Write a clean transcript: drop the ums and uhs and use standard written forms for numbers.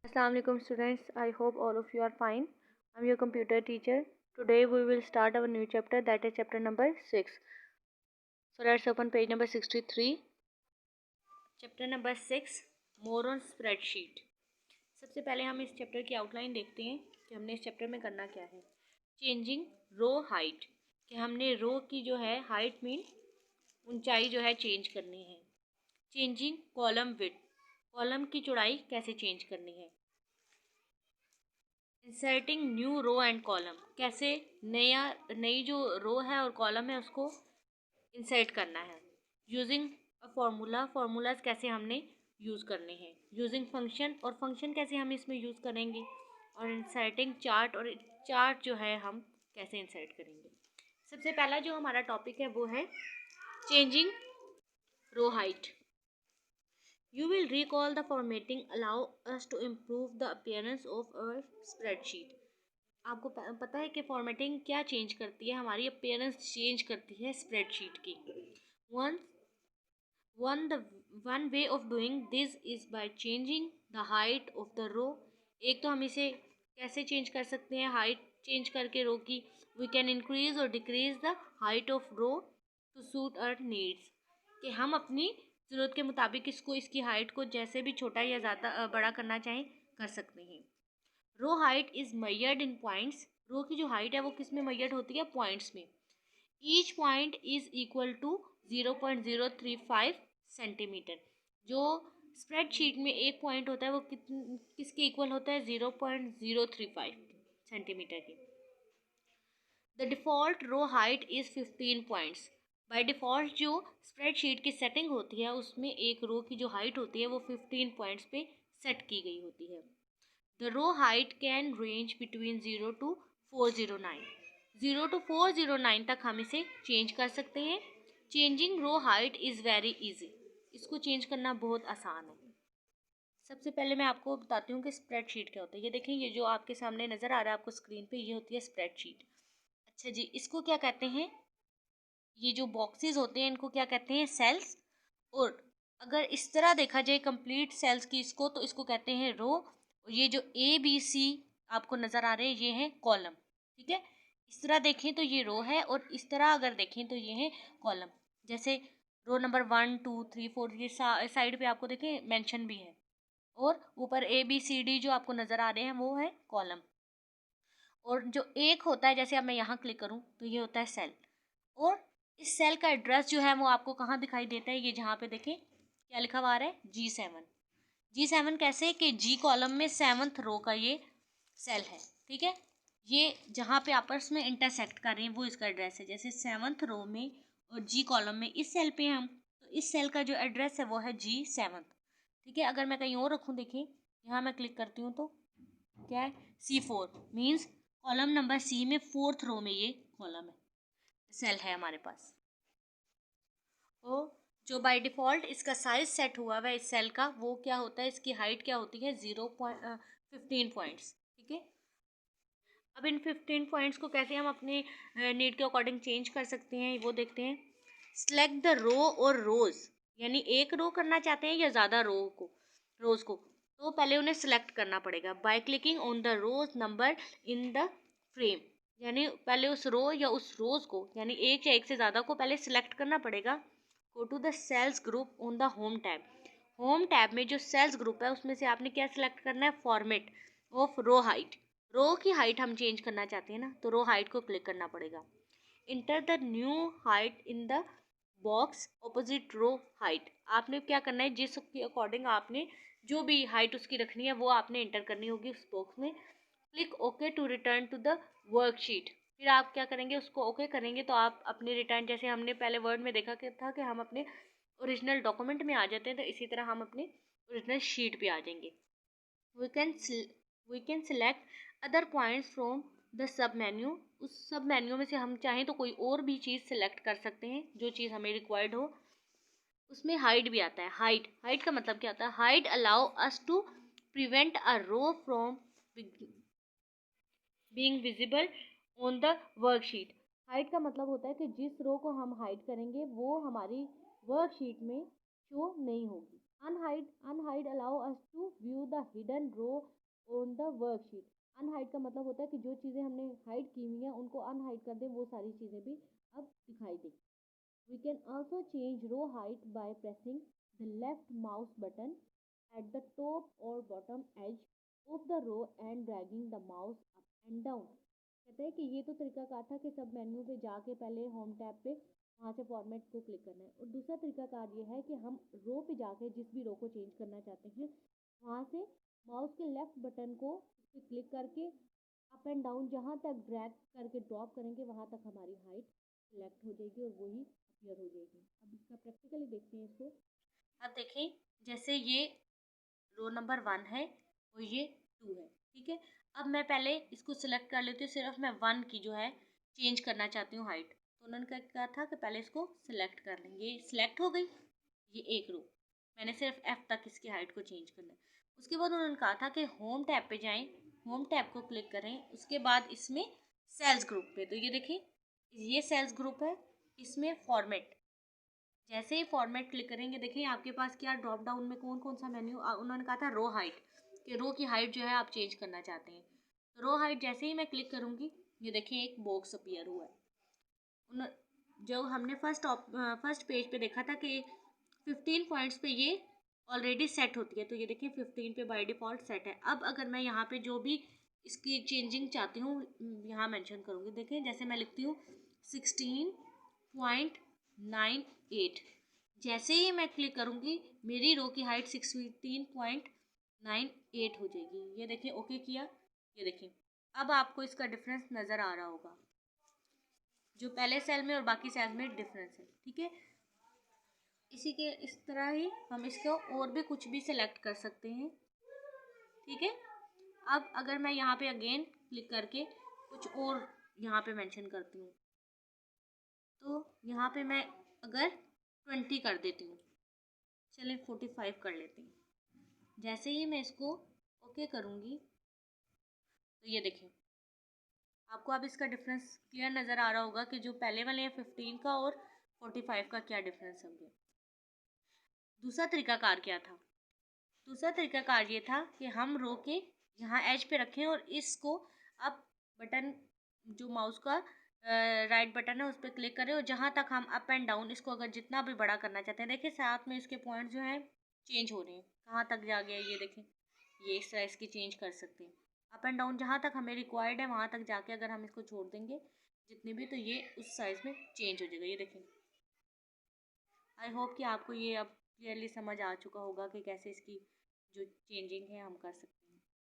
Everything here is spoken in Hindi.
Assalamu alaikum students. I hope all of you are fine. I'm your computer teacher. Today we will start our new chapter, that is chapter number 6. So let's open page number 63. Chapter number 6, more on spreadsheet. सबसे पहले हम इस चैप्टर की आउटलाइन देखते हैं कि हमने इस चैप्टर में करना क्या है. चेंजिंग रो हाइट, कि हमने रो की जो है हाइट मीन ऊंचाई जो है चेंज करनी है. चेंजिंग कॉलम विड्थ, कॉलम की चौड़ाई कैसे चेंज करनी है. Inserting new row and column, कैसे नई जो रो है और कॉलम है उसको इंसर्ट करना है. यूजिंग अ फार्मूला, फार्मूलाज कैसे हमने यूज़ करने हैं. यूजिंग फंक्शन, और फंक्शन कैसे हम इसमें यूज़ करेंगे. और इंसर्टिंग चार्ट, और चार्ट जो है हम कैसे इंसर्ट करेंगे. सबसे पहला जो हमारा टॉपिक है वो है changing row height. You will recall the formatting allow us to improve the appearance of our spreadsheet. आपको पता है कि फॉर्मेटिंग क्या चेंज करती है, हमारी अपीयरेंस चेंज करती है स्प्रेडशीट की. One way of doing this is by changing the height of the row. एक तो हम इसे कैसे चेंज कर सकते हैं, हाइट चेंज करके रो की. We can increase or decrease the height of row to suit our needs, कि हम अपनी ज़रूरत के मुताबिक इसकी हाइट को जैसे भी छोटा या ज़्यादा बड़ा करना चाहें कर सकते हैं. Row height is measured in points. Row की जो हाइट है वो किस में मेजर्ड होती है, पॉइंट्स में. Each point is equal to 0.035 centimetre. जो स्प्रेडशीट में एक पॉइंट होता है वो किसके इक्वल होता है, 0.035 सेंटीमीटर की. The default row height is 15 points. By default जो स्प्रेडशीट की सेटिंग होती है उसमें एक रो की जो हाइट होती है वो 15 पॉइंट्स पे सेट की गई होती है. The row height can range between 0 to 409. 0 to 409 तक हम इसे चेंज कर सकते हैं. Changing row height is very easy. इसको चेंज करना बहुत आसान है. सबसे पहले मैं आपको बताती हूँ कि स्प्रेडशीट क्या होता है. ये देखें, ये जो आपके सामने नज़र आ रहा है आपको स्क्रीन पे, ये होती है स्प्रेडशीट. अच्छा जी, इसको क्या कहते हैं, ये जो बॉक्सेस होते हैं इनको क्या कहते हैं, सेल्स. और अगर इस तरह देखा जाए कंप्लीट सेल्स की इसको, तो इसको कहते हैं रो. और ये जो ABC आपको नज़र आ रहे हैं ये हैं कॉलम. ठीक है, इस तरह देखें तो ये रो है, और इस तरह अगर देखें तो ये है कॉलम. जैसे रो नंबर 1 2 3 4 ये साइड पे आपको देखें मेंशन भी है, और ऊपर ABCD जो आपको नज़र आ रहे हैं वो है कॉलम. और जो एक होता है, जैसे अब मैं यहाँ क्लिक करूँ तो ये होता है सेल. और इस सेल का एड्रेस जो है वो आपको कहाँ दिखाई देता है, ये जहाँ पे देखें क्या लिखा हुआ आ रहा है, G7. G7 कैसे, कि G कॉलम में 7th रो का ये सेल है. ठीक है, ये जहाँ पे आपस में इंटरसेक्ट कर रहे हैं वो इसका एड्रेस है. जैसे 7th रो में और G कॉलम में इस सेल पे हम, तो इस सेल का जो एड्रेस है वो है G7. ठीक है, अगर मैं कहीं और रखूँ, देखिए यहाँ मैं क्लिक करती हूँ तो क्या है, C4 means column number C में 4th रो में ये कॉलम है, सेल है हमारे पास. तो जो बाय डिफ़ॉल्ट इसका साइज सेट हुआ हुआ है इस सेल का, वो क्या होता है, इसकी हाइट क्या होती है, 15 पॉइंट्स. ठीक है, अब इन 15 पॉइंट्स को कैसे हम अपने नीड के अकॉर्डिंग चेंज कर सकते हैं वो देखते हैं. सेलेक्ट द रो और रोज, यानी एक रो करना चाहते हैं या ज़्यादा रोज को, तो पहले उन्हें सेलेक्ट करना पड़ेगा. By clicking on the rows number in the frame, यानी पहले उस रो या उस रोज को, यानी एक या एक से ज़्यादा को पहले सिलेक्ट करना पड़ेगा. Go to the sales group on the home tab. Home tab में जो सेल्स ग्रुप है उसमें से आपने क्या सिलेक्ट करना है, फॉर्मेट ऑफ रो हाइट. रो की हाइट हम चेंज करना चाहते हैं ना, तो रो हाइट को क्लिक करना पड़ेगा. Enter the new height in the box opposite row height. आपने क्या करना है, जिसके अकॉर्डिंग आपने जो भी हाइट उसकी रखनी है वो आपने इंटर करनी होगी उस बॉक्स में. Click okay to return to the worksheet. फिर आप क्या करेंगे, उसको ओके करेंगे तो आप अपने रिटर्न, जैसे हमने पहले वर्ड में देखा था कि हम अपने ओरिजिनल डॉक्यूमेंट में आ जाते हैं, तो इसी तरह हम अपने ओरिजिनल शीट पे आ जाएंगे. We can select other points from the submenu. उस सब मेन्यू में से हम चाहें तो कोई और भी चीज़ सेलेक्ट कर सकते हैं जो चीज़ हमें रिक्वायर्ड हो. उसमें हाइड भी आता है. हाइड का मतलब क्या होता है, hide allow us to prevent a row from being visible on the worksheet. Hide का मतलब होता है कि जिस रो को हम हाइड करेंगे वो हमारी वर्कशीट में शो नहीं होगी. Unhide allow us to view the hidden row on the worksheet. Unhide का मतलब होता है कि जो चीज़ें हमने हाइड की हुई हैं उनको अनहाइड कर दें, वो सारी चीज़ें भी अब दिखाई दें. We can also change row height by pressing the left mouse button at the top or bottom edge of the row and dragging the mouse up and down. कहते हैं कि ये तो तरीकाकार था कि सब मेन्यू पे जाके पहले होम टैब पे वहाँ से फॉर्मेट को क्लिक करना है, और दूसरा तरीकाकार ये है कि हम रो पे जाके जिस भी रो को चेंज करना चाहते हैं वहाँ से माउस के लेफ्ट बटन को उस पर क्लिक करके अप एंड डाउन जहाँ तक ड्रैग करके ड्रॉप करेंगे वहाँ तक हमारी हाइट सिलेक्ट हो जाएगी और वही अपीयर हो जाएगी. अब इसका प्रैक्टिकली देखते हैं इसको. अब देखें, जैसे ये रो नंबर 1 है और ये 2 है. ठीक है, अब मैं पहले इसको सिलेक्ट कर लेती हूँ. सिर्फ मैं 1 की जो है चेंज करना चाहती हूँ हाइट. तो उन्होंने क्या कहा था कि पहले इसको सिलेक्ट कर लेंगे. ये सिलेक्ट हो गई, ये एक रो. मैंने सिर्फ F तक इसकी हाइट को चेंज करना है. उसके बाद उन्होंने कहा था कि होम टैब पे जाएं, होम टैब को क्लिक करें, उसके बाद इसमें सेल्स ग्रुप पे. तो ये देखिए, ये सेल्स ग्रुप है, इसमें फॉर्मेट. जैसे ही फॉर्मेट क्लिक करेंगे, देखिए आपके पास क्या ड्रॉप डाउन में कौन कौन सा मेन्यू. उन्होंने कहा था रो हाइट, कि रो की हाइट जो है आप चेंज करना चाहते हैं. तो रो हाइट जैसे ही मैं क्लिक करूँगी, ये देखिए एक बॉक्स अपीयर हुआ है. जो हमने फर्स्ट पेज पे देखा था कि 15 पॉइंट्स पे ये ऑलरेडी सेट होती है. तो ये देखिए 15 पे बाय डिफ़ॉल्ट सेट है. अब अगर मैं यहाँ पे जो भी इसकी चेंजिंग चाहती हूँ यहाँ मेंशन करूँगी. देखें, जैसे मैं लिखती हूँ 16.98. जैसे ही मैं क्लिक करूँगी मेरी रो की हाइट 16.98 हो जाएगी. ये देखिए ओके किया. ये देखिए अब आपको इसका डिफरेंस नज़र आ रहा होगा, जो पहले सेल में और बाकी सेल में डिफरेंस है. ठीक है, इस तरह ही हम इसको और भी कुछ भी सिलेक्ट कर सकते हैं. ठीक है, अब अगर मैं यहाँ पे अगेन क्लिक करके कुछ और यहाँ पे मेंशन करती हूँ, तो यहाँ पे मैं अगर 20 कर देती हूँ, चलिए 45 कर लेती हूँ. जैसे ही मैं इसको ओके करूँगी, तो ये देखिए आपको अब इसका डिफरेंस क्लियर नज़र आ रहा होगा कि जो पहले वाले हैं 15 का और 45 का क्या डिफरेंस हो गया. दूसरा तरीकाकार क्या था? दूसरा तरीकाकार ये था कि हम रो के यहाँ एज पे रखें और इसको अब बटन, जो माउस का राइट बटन है उस पर क्लिक करें, और जहाँ तक हम अप एंड डाउन इसको अगर जितना भी बड़ा करना चाहते हैं, देखिए साथ में इसके पॉइंट जो हैं चेंज हो रहे हैं. कहाँ तक जा गया ये देखें. ये इस तरह इसकी चेंज कर सकते हैं. अप एंड डाउन जहाँ तक हमें रिक्वायर्ड है वहाँ तक जाके अगर हम इसको छोड़ देंगे जितने भी, तो ये उस साइज़ में चेंज हो जाएगा. ये देखें. आई होप कि आपको ये अब क्लियरली समझ आ चुका होगा कि कैसे इसकी जो चेंजिंग है हम कर सकते हैं.